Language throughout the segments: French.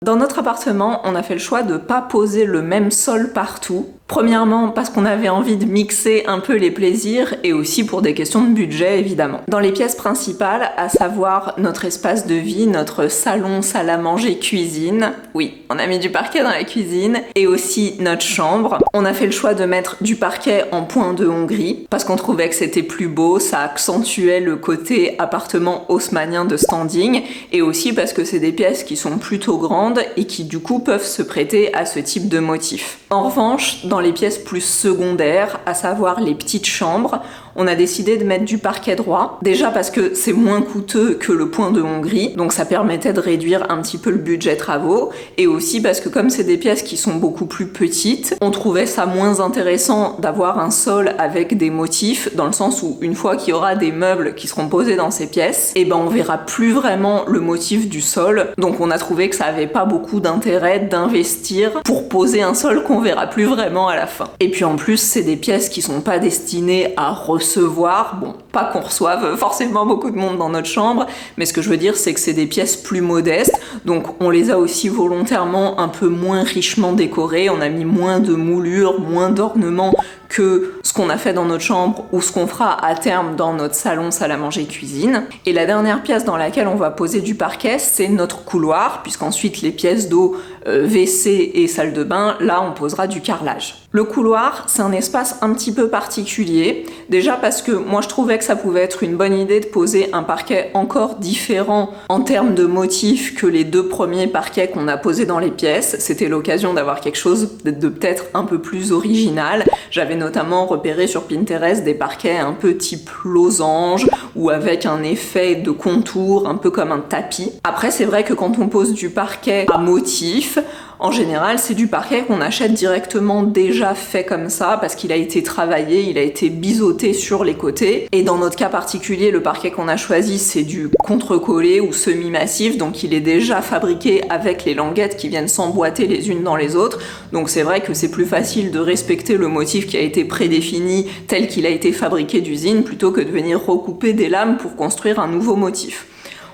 Dans notre appartement, on a fait le choix de ne pas poser le même sol partout. Premièrement, parce qu'on avait envie de mixer un peu les plaisirs et aussi pour des questions de budget, évidemment. Dans les pièces principales, à savoir notre espace de vie, notre salon, salle à manger, cuisine. Oui, on a mis du parquet dans la cuisine et aussi notre chambre. On a fait le choix de mettre du parquet en point de Hongrie parce qu'on trouvait que c'était plus beau, ça accentuait le côté appartement haussmannien de standing et aussi parce que c'est des pièces qui sont plutôt grandes et qui du coup peuvent se prêter à ce type de motif. En revanche, dans les pièces plus secondaires, à savoir les petites chambres, on a décidé de mettre du parquet droit. Déjà parce que c'est moins coûteux que le point de Hongrie, donc ça permettait de réduire un petit peu le budget travaux, et aussi parce que comme c'est des pièces qui sont beaucoup plus petites, on trouvait ça moins intéressant d'avoir un sol avec des motifs, dans le sens où une fois qu'il y aura des meubles qui seront posés dans ces pièces, et ben on verra plus vraiment le motif du sol, donc on a trouvé que ça avait pas beaucoup d'intérêt d'investir pour poser un sol qu'on verra plus vraiment à la fin. Et puis en plus, c'est des pièces qui sont pas destinées à recevoir, bon, pas qu'on reçoive forcément beaucoup de monde dans notre chambre, mais ce que je veux dire, c'est que c'est des pièces plus modestes, donc on les a aussi volontairement un peu moins richement décorées, on a mis moins de moulures, moins d'ornements que ce qu'on a fait dans notre chambre ou ce qu'on fera à terme dans notre salon, salle à manger, cuisine. Et la dernière pièce dans laquelle on va poser du parquet, c'est notre couloir, puisqu'ensuite les pièces d'eau, WC et salle de bain, là on posera du carrelage. Le couloir, c'est un espace un petit peu particulier, déjà parce que moi je trouvais que ça pouvait être une bonne idée de poser un parquet encore différent en termes de motifs que les deux premiers parquets qu'on a posés dans les pièces. C'était l'occasion d'avoir quelque chose de peut-être un peu plus original. J'avais notamment repéré sur Pinterest des parquets un peu type losange ou avec un effet de contour un peu comme un tapis. Après, c'est vrai que quand on pose du parquet à motif, en général, c'est du parquet qu'on achète directement déjà fait comme ça parce qu'il a été travaillé, il a été biseauté sur les côtés. Et dans notre cas particulier, le parquet qu'on a choisi, c'est du contre-collé ou semi-massif, donc il est déjà fabriqué avec les languettes qui viennent s'emboîter les unes dans les autres. Donc c'est vrai que c'est plus facile de respecter le motif qui a été prédéfini tel qu'il a été fabriqué d'usine plutôt que de venir recouper des lames pour construire un nouveau motif.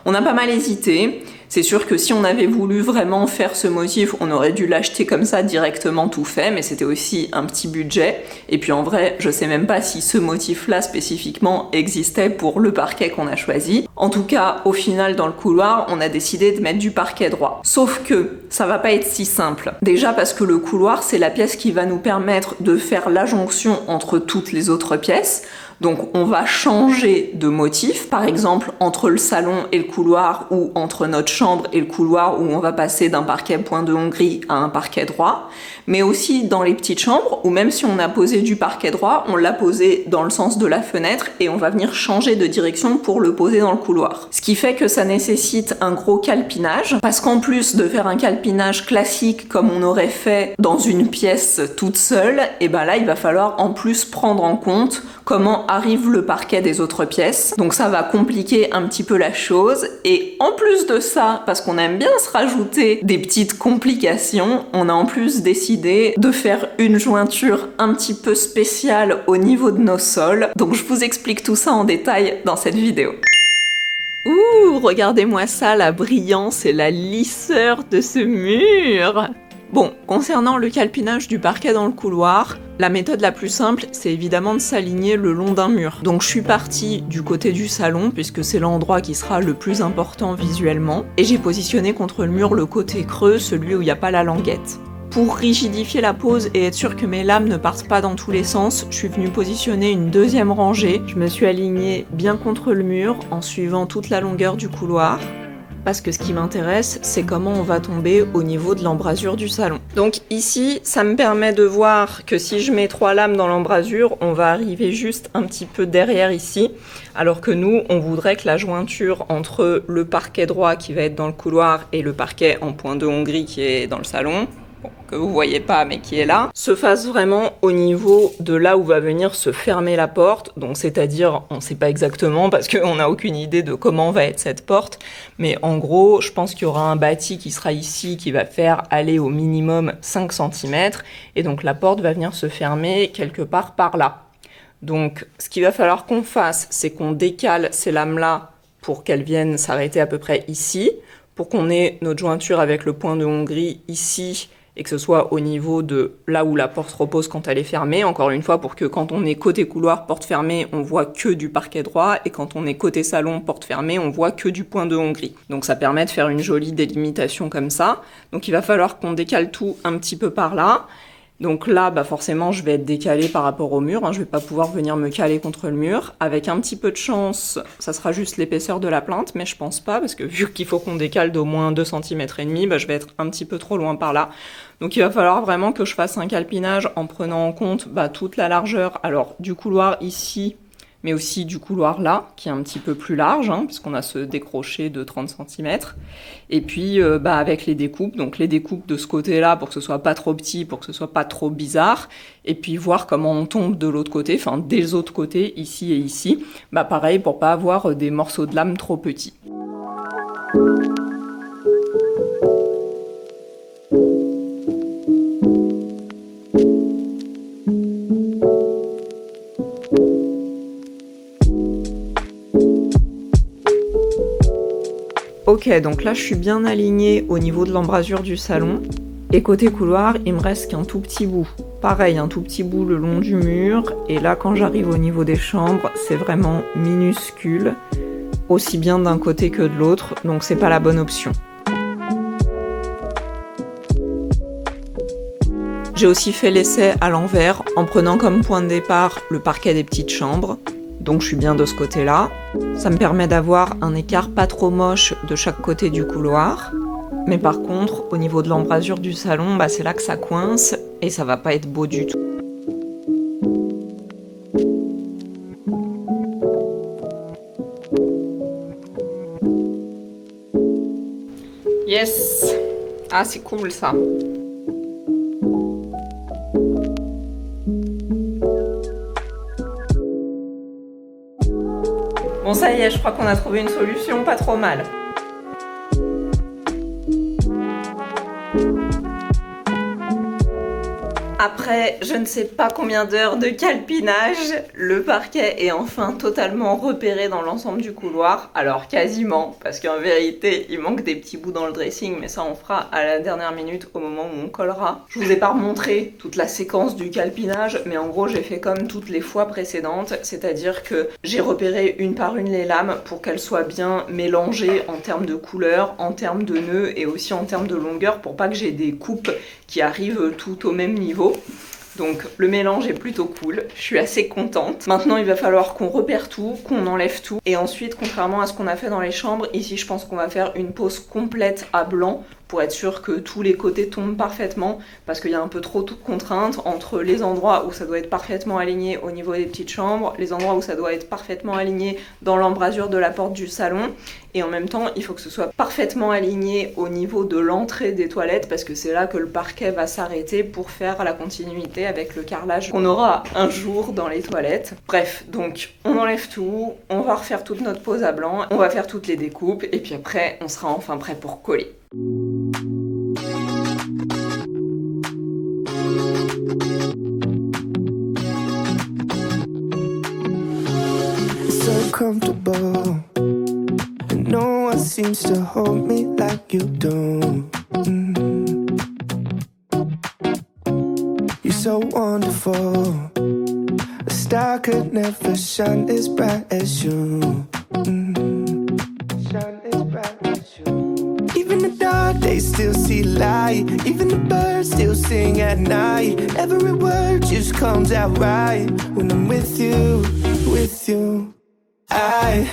On a pas mal hésité. C'est sûr que si on avait voulu vraiment faire ce motif, on aurait dû l'acheter comme ça directement tout fait, mais c'était aussi un petit budget. Et puis en vrai, je sais même pas si ce motif-là spécifiquement existait pour le parquet qu'on a choisi. En tout cas, au final, dans le couloir, on a décidé de mettre du parquet droit. Sauf que ça va pas être si simple. Déjà parce que le couloir, c'est la pièce qui va nous permettre de faire la jonction entre toutes les autres pièces. Donc on va changer de motif, par exemple entre le salon et le couloir ou entre notre chambre et le couloir où on va passer d'un parquet point de Hongrie à un parquet droit, mais aussi dans les petites chambres où même si on a posé du parquet droit, on l'a posé dans le sens de la fenêtre et on va venir changer de direction pour le poser dans le couloir. Ce qui fait que ça nécessite un gros calpinage parce qu'en plus de faire un calpinage classique comme on aurait fait dans une pièce toute seule, et ben là il va falloir en plus prendre en compte comment arrive le parquet des autres pièces. Donc ça va compliquer un petit peu la chose. Et en plus de ça, parce qu'on aime bien se rajouter des petites complications, on a en plus décidé de faire une jointure un petit peu spéciale au niveau de nos sols. Donc je vous explique tout ça en détail dans cette vidéo. Ouh, regardez-moi ça, la brillance et la lisseur de ce mur! Bon, concernant le calpinage du parquet dans le couloir, la méthode la plus simple, c'est évidemment de s'aligner le long d'un mur. Donc je suis partie du côté du salon, puisque c'est l'endroit qui sera le plus important visuellement, et j'ai positionné contre le mur le côté creux, celui où il n'y a pas la languette. Pour rigidifier la pose et être sûr que mes lames ne partent pas dans tous les sens, je suis venue positionner une deuxième rangée. Je me suis alignée bien contre le mur en suivant toute la longueur du couloir. Parce que ce qui m'intéresse, c'est comment on va tomber au niveau de l'embrasure du salon. Donc ici, ça me permet de voir que si je mets 3 lames dans l'embrasure, on va arriver juste un petit peu derrière ici, alors que nous, on voudrait que la jointure entre le parquet droit qui va être dans le couloir et le parquet en point de Hongrie qui est dans le salon, que vous voyez pas mais qui est là, se fasse vraiment au niveau de là où va venir se fermer la porte. Donc c'est-à-dire, on sait pas exactement parce qu'on n'a aucune idée de comment va être cette porte, mais en gros, je pense qu'il y aura un bâti qui sera ici qui va faire aller au minimum 5 cm et donc la porte va venir se fermer quelque part par là. Donc ce qu'il va falloir qu'on fasse, c'est qu'on décale ces lames-là pour qu'elles viennent s'arrêter à peu près ici, pour qu'on ait notre jointure avec le point de Hongrie ici et que ce soit au niveau de là où la porte repose quand elle est fermée, encore une fois pour que quand on est côté couloir, porte fermée, on voit que du parquet droit, et quand on est côté salon, porte fermée, on voit que du point de Hongrie. Donc ça permet de faire une jolie délimitation comme ça. Donc il va falloir qu'on décale tout un petit peu par là. Donc là, forcément, je vais être décalée par rapport au mur, je vais pas pouvoir venir me caler contre le mur. Avec un petit peu de chance, ça sera juste l'épaisseur de la plinthe, mais je pense pas, parce que vu qu'il faut qu'on décale d'au moins 2,5 cm, je vais être un petit peu trop loin par là. Donc il va falloir vraiment que je fasse un calpinage en prenant en compte toute la largeur, alors du couloir ici, mais aussi du couloir là, qui est un petit peu plus large, puisqu'on a ce décroché de 30 cm. Et puis avec les découpes, donc les découpes de ce côté-là pour que ce soit pas trop petit, pour que ce soit pas trop bizarre, et puis voir comment on tombe de l'autre côté, enfin des autres côtés, ici et ici. Pareil, pour pas avoir des morceaux de lame trop petits. Ok, donc là je suis bien alignée au niveau de l'embrasure du salon. Et côté couloir, il me reste qu'un tout petit bout. Pareil, un tout petit bout le long du mur. Et là, quand j'arrive au niveau des chambres, c'est vraiment minuscule. Aussi bien d'un côté que de l'autre, donc c'est pas la bonne option. J'ai aussi fait l'essai à l'envers, en prenant comme point de départ le parquet des petites chambres. Donc je suis bien de ce côté-là. Ça me permet d'avoir un écart pas trop moche de chaque côté du couloir. Mais par contre, au niveau de l'embrasure du salon, c'est là que ça coince et ça va pas être beau du tout. Yes! Ah, c'est cool ça. Bon, ça y est, je crois qu'on a trouvé une solution pas trop mal. Après, je ne sais pas combien d'heures de calpinage, le parquet est enfin totalement repéré dans l'ensemble du couloir. Alors quasiment, parce qu'en vérité, il manque des petits bouts dans le dressing, mais ça on fera à la dernière minute au moment où on collera. Je vous ai pas remontré toute la séquence du calpinage, mais en gros j'ai fait comme toutes les fois précédentes, c'est-à-dire que j'ai repéré une par une les lames pour qu'elles soient bien mélangées en termes de couleur, en termes de nœuds et aussi en termes de longueur pour pas que j'ai des coupes qui arrivent tout au même niveau. Donc le mélange est plutôt cool, je suis assez contente. Maintenant il va falloir qu'on repère tout, qu'on enlève tout. Et ensuite, contrairement à ce qu'on a fait dans les chambres, ici je pense qu'on va faire une pose complète à blanc pour être sûr que tous les côtés tombent parfaitement, parce qu'il y a un peu trop de contraintes entre les endroits où ça doit être parfaitement aligné au niveau des petites chambres, les endroits où ça doit être parfaitement aligné dans l'embrasure de la porte du salon, et en même temps il faut que ce soit parfaitement aligné au niveau de l'entrée des toilettes, parce que c'est là que le parquet va s'arrêter pour faire la continuité avec le carrelage qu'on aura un jour dans les toilettes. Bref, donc on enlève tout, on va refaire toute notre pose à blanc, on va faire toutes les découpes, et puis après on sera enfin prêt pour coller. So comfortable, and no one seems to hold me like you do. You're so wonderful, a star could never shine as bright as you. Shine as bright as you. Even the dark days still see light, even the birds still sing at night. Every word just comes out right when I'm with you, with you. I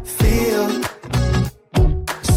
feel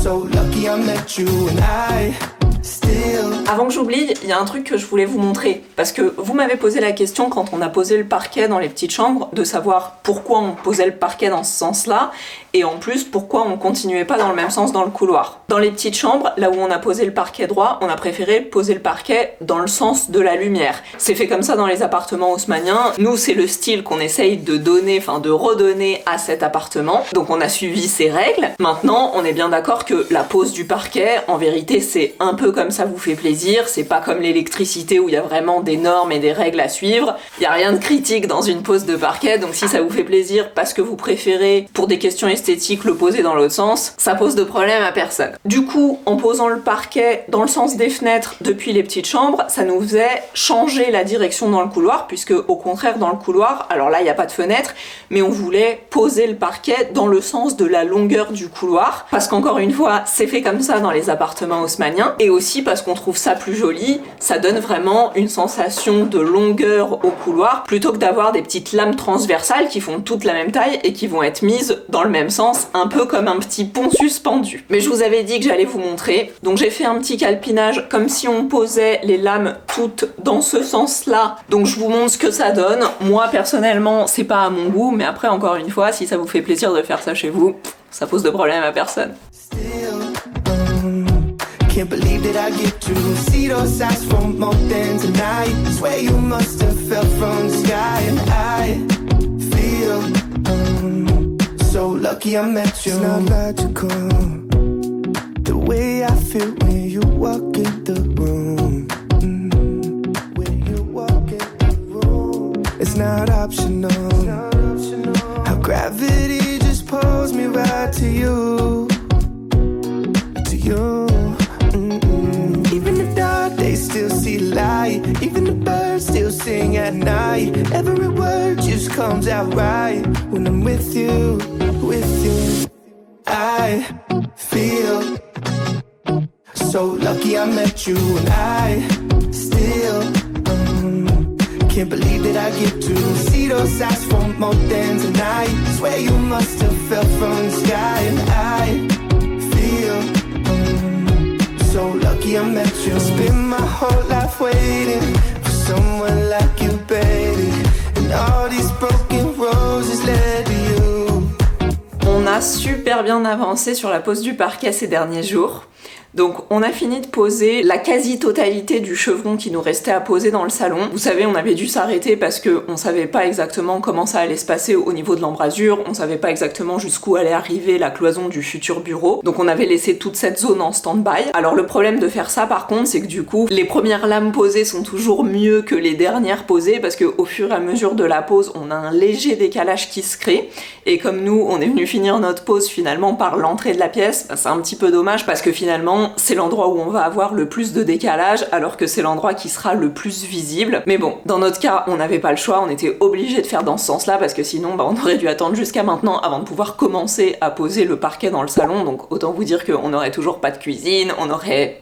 so lucky I met you and I still. Avant que j'oublie, il y a un truc que je voulais vous montrer, parce que vous m'avez posé la question quand on a posé le parquet dans les petites chambres, de savoir pourquoi on posait le parquet dans ce sens-là, et en plus pourquoi on continuait pas dans le même sens dans le couloir. Dans les petites chambres, là où on a posé le parquet droit, on a préféré poser le parquet dans le sens de la lumière. C'est fait comme ça dans les appartements haussmanniens. Nous, c'est le style qu'on essaye de donner, enfin de redonner à cet appartement. Donc on a suivi ces règles. Maintenant, on est bien d'accord que la pose du parquet, en vérité, c'est un peu comme ça vous fait plaisir. plaisir, c'est pas comme l'électricité où il y a vraiment des normes et des règles à suivre. Il y a rien de critique dans une pose de parquet, donc si ça vous fait plaisir parce que vous préférez, pour des questions esthétiques, le poser dans l'autre sens, ça pose de problème à personne. Du coup, en posant le parquet dans le sens des fenêtres depuis les petites chambres, ça nous faisait changer la direction dans le couloir, puisque au contraire dans le couloir, alors là il n'y a pas de fenêtre, mais on voulait poser le parquet dans le sens de la longueur du couloir, parce qu'encore une fois, c'est fait comme ça dans les appartements haussmanniens, et aussi parce qu'on trouve ça plus joli, ça donne vraiment une sensation de longueur au couloir, plutôt que d'avoir des petites lames transversales qui font toutes la même taille et qui vont être mises dans le même sens, un peu comme un petit pont suspendu. Mais je vous avais dit que j'allais vous montrer, donc j'ai fait un petit calpinage comme si on posait les lames toutes dans ce sens-là, donc je vous montre ce que ça donne. Moi personnellement, c'est pas à mon goût, mais après encore une fois, si ça vous fait plaisir de faire ça chez vous, ça pose de problème à personne. Can't believe that I get to see those eyes for more than tonight. Swear you must have fell from the sky, and I feel so lucky I met you. It's not logical the way I feel when you walk in the room. When you walk in the room, it's not optional. How gravity just pulls me right to you, to you. Even the dark days still see light. Even the birds still sing at night. Every word just comes out right when I'm with you, with you. I feel so lucky I met you, and I still can't believe that I get to see those eyes for more than tonight. Swear you must have fell from the sky, and I feel so lucky I met you. Spend my whole life waiting for someone like you, baby. And all these broken roses led to you. On a super bien avancé sur la pose du parquet ces derniers jours. Donc on a fini de poser la quasi-totalité du chevron qui nous restait à poser dans le salon. Vous savez, on avait dû s'arrêter parce qu'on savait pas exactement comment ça allait se passer au niveau de l'embrasure, on savait pas exactement jusqu'où allait arriver la cloison du futur bureau, donc on avait laissé toute cette zone en stand-by. Alors le problème de faire ça par contre, c'est que du coup, les premières lames posées sont toujours mieux que les dernières posées, parce qu'au fur et à mesure de la pose, on a un léger décalage qui se crée, et comme nous, on est venu finir notre pose finalement par l'entrée de la pièce, c'est un petit peu dommage parce que finalement, c'est l'endroit où on va avoir le plus de décalage, alors que c'est l'endroit qui sera le plus visible. Mais bon, dans notre cas, on n'avait pas le choix, on était obligé de faire dans ce sens-là, parce que sinon, on aurait dû attendre jusqu'à maintenant avant de pouvoir commencer à poser le parquet dans le salon, donc autant vous dire qu'on n'aurait toujours pas de cuisine, on aurait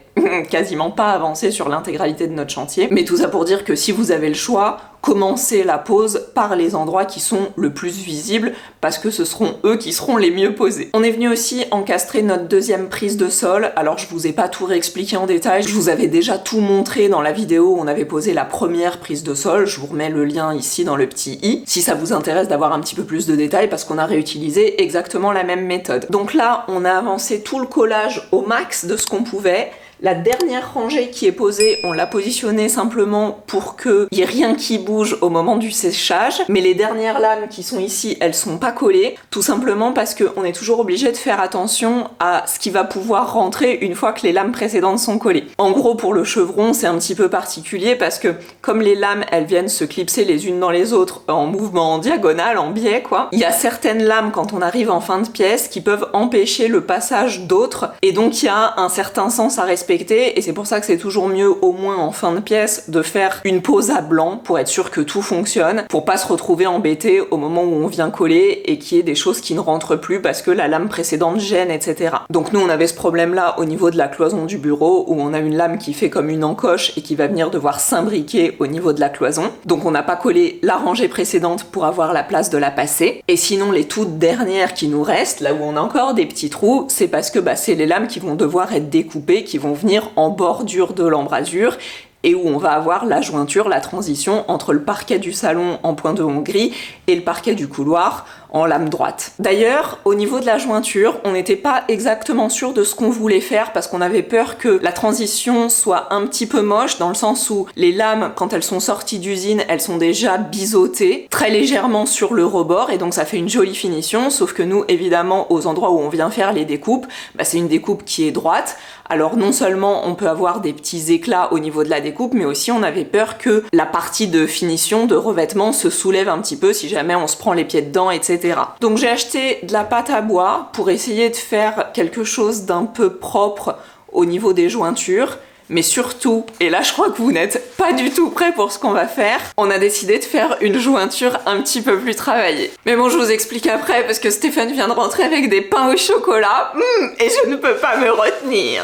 quasiment pas avancé sur l'intégralité de notre chantier. Mais tout ça pour dire que si vous avez le choix, commencez la pose par les endroits qui sont le plus visibles, parce que ce seront eux qui seront les mieux posés. On est venu aussi encastrer notre deuxième prise de sol. Alors je vous ai pas tout réexpliqué en détail, je vous avais déjà tout montré dans la vidéo où on avait posé la première prise de sol. Je vous remets le lien ici dans le petit i, si ça vous intéresse d'avoir un petit peu plus de détails, parce qu'on a réutilisé exactement la même méthode. Donc là, on a avancé tout le collage au max de ce qu'on pouvait. La dernière rangée qui est posée, on l'a positionnée simplement pour qu'il n'y ait rien qui bouge au moment du séchage, mais les dernières lames qui sont ici, elles sont pas collées, tout simplement parce qu'on est toujours obligé de faire attention à ce qui va pouvoir rentrer une fois que les lames précédentes sont collées. En gros, pour le chevron, c'est un petit peu particulier parce que comme les lames, elles viennent se clipser les unes dans les autres en mouvement diagonal, en biais quoi, il y a certaines lames quand on arrive en fin de pièce qui peuvent empêcher le passage d'autres, et donc il y a un certain sens à respecter. Et c'est pour ça que c'est toujours mieux, au moins en fin de pièce, de faire une pose à blanc pour être sûr que tout fonctionne, pour pas se retrouver embêté au moment où on vient coller et qu'il y ait des choses qui ne rentrent plus parce que la lame précédente gêne, etc. Donc nous on avait ce problème là au niveau de la cloison du bureau où on a une lame qui fait comme une encoche et qui va venir devoir s'imbriquer au niveau de la cloison. Donc on n'a pas collé la rangée précédente pour avoir la place de la passer. Et sinon les toutes dernières qui nous restent, là où on a encore des petits trous, c'est parce que c'est les lames qui vont devoir être découpées, qui vont venir en bordure de l'embrasure, et où on va avoir la jointure, la transition entre le parquet du salon en point de Hongrie et le parquet du couloir en lame droite. D'ailleurs, au niveau de la jointure, on n'était pas exactement sûr de ce qu'on voulait faire parce qu'on avait peur que la transition soit un petit peu moche dans le sens où les lames, quand elles sont sorties d'usine, elles sont déjà biseautées très légèrement sur le rebord et donc ça fait une jolie finition, sauf que nous, évidemment, aux endroits où on vient faire les découpes, c'est une découpe qui est droite. Alors non seulement on peut avoir des petits éclats au niveau de la découpe, mais aussi on avait peur que la partie de finition, de revêtement se soulève un petit peu si jamais on se prend les pieds dedans, etc. Donc j'ai acheté de la pâte à bois pour essayer de faire quelque chose d'un peu propre au niveau des jointures. Mais surtout, et là je crois que vous n'êtes pas du tout prêts pour ce qu'on va faire, on a décidé de faire une jointure un petit peu plus travaillée. Mais bon, je vous explique après parce que Stéphane vient de rentrer avec des pains au chocolat, et je ne peux pas me retenir.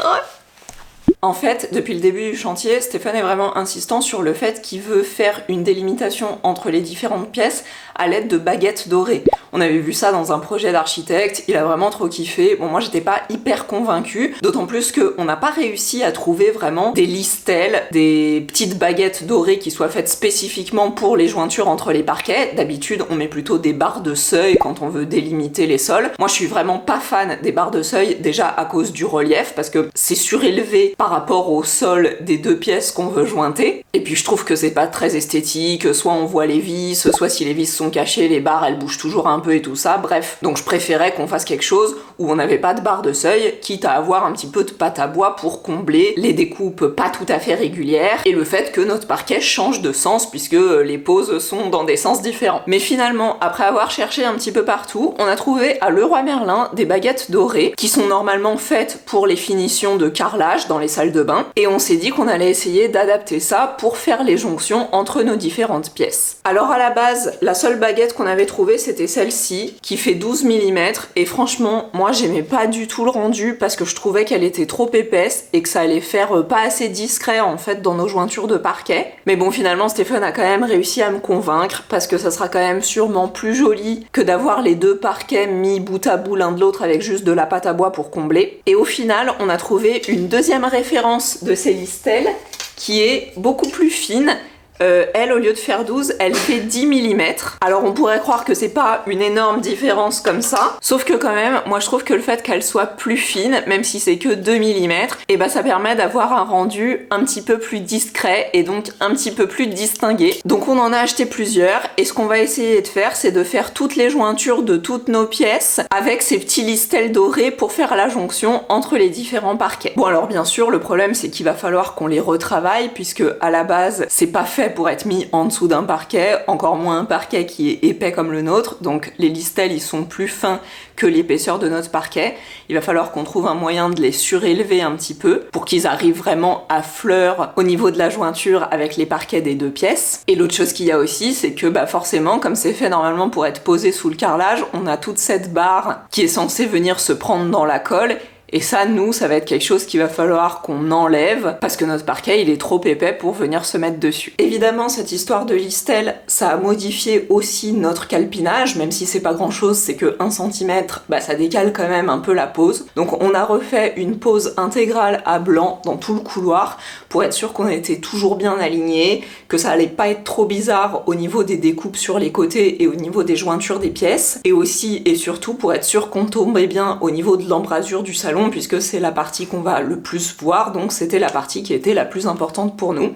En fait, depuis le début du chantier, Stéphane est vraiment insistant sur le fait qu'il veut faire une délimitation entre les différentes pièces à l'aide de baguettes dorées. On avait vu ça dans un projet d'architecte, il a vraiment trop kiffé. Bon, moi j'étais pas hyper convaincue, d'autant plus qu'on n'a pas réussi à trouver vraiment des listelles, des petites baguettes dorées qui soient faites spécifiquement pour les jointures entre les parquets. D'habitude, on met plutôt des barres de seuil quand on veut délimiter les sols. Moi je suis vraiment pas fan des barres de seuil, déjà à cause du relief, parce que c'est surélevé par rapport au sol des deux pièces qu'on veut jointer. Et puis je trouve que c'est pas très esthétique, soit on voit les vis, soit si les vis sont cachées, les barres elles bougent toujours un peu et tout ça, bref. Donc je préférais qu'on fasse quelque chose où on n'avait pas de barre de seuil, quitte à avoir un petit peu de pâte à bois pour combler les découpes pas tout à fait régulières et le fait que notre parquet change de sens puisque les poses sont dans des sens différents. Mais finalement, après avoir cherché un petit peu partout, on a trouvé à Leroy Merlin des baguettes dorées qui sont normalement faites pour les finitions de carrelage dans les salles de bain et on s'est dit qu'on allait essayer d'adapter ça pour faire les jonctions entre nos différentes pièces. Alors à la base, la seule baguette qu'on avait trouvée c'était celle-ci qui fait 12 mm et franchement moi j'aimais pas du tout le rendu parce que je trouvais qu'elle était trop épaisse et que ça allait faire pas assez discret en fait dans nos jointures de parquet. Mais bon finalement Stéphane a quand même réussi à me convaincre parce que ça sera quand même sûrement plus joli que d'avoir les deux parquets mis bout à bout l'un de l'autre avec juste de la pâte à bois pour combler. Et au final on a trouvé une deuxième référence de ces listelles qui est beaucoup plus fine. Elle, au lieu de faire 12, elle fait 10 mm. Alors on pourrait croire que c'est pas une énorme différence comme ça, sauf que quand même, moi je trouve que le fait qu'elle soit plus fine, même si c'est que 2 mm, et bah ça permet d'avoir un rendu un petit peu plus discret et donc un petit peu plus distingué. Donc on en a acheté plusieurs et ce qu'on va essayer de faire, c'est de faire toutes les jointures de toutes nos pièces avec ces petits listels dorés pour faire la jonction entre les différents parquets. Bon alors bien sûr, le problème c'est qu'il va falloir qu'on les retravaille puisque à la base, c'est pas fait pour être mis en dessous d'un parquet, encore moins un parquet qui est épais comme le nôtre, donc les listels ils sont plus fins que l'épaisseur de notre parquet. Il va falloir qu'on trouve un moyen de les surélever un petit peu pour qu'ils arrivent vraiment à fleur au niveau de la jointure avec les parquets des deux pièces. Et l'autre chose qu'il y a aussi, c'est que forcément, comme c'est fait normalement pour être posé sous le carrelage, on a toute cette barre qui est censée venir se prendre dans la colle. Et ça, nous, ça va être quelque chose qu'il va falloir qu'on enlève parce que notre parquet, il est trop épais pour venir se mettre dessus. Évidemment, cette histoire de listelle, ça a modifié aussi notre calpinage, même si c'est pas grand chose, c'est que 1 cm, ça décale quand même un peu la pose. Donc on a refait une pose intégrale à blanc dans tout le couloir pour être sûr qu'on était toujours bien alignés, que ça allait pas être trop bizarre au niveau des découpes sur les côtés et au niveau des jointures des pièces. Et aussi et surtout pour être sûr qu'on tombait bien au niveau de l'embrasure du salon puisque c'est la partie qu'on va le plus voir, donc c'était la partie qui était la plus importante pour nous.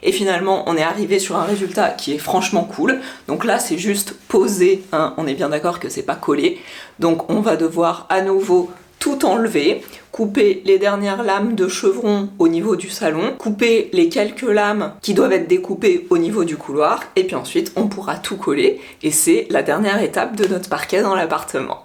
Et finalement, on est arrivé sur un résultat qui est franchement cool. Donc là, c'est juste posé, on est bien d'accord que c'est pas collé. Donc on va devoir à nouveau tout enlever, couper les dernières lames de chevron au niveau du salon, couper les quelques lames qui doivent être découpées au niveau du couloir, et puis ensuite on pourra tout coller, et c'est la dernière étape de notre parquet dans l'appartement.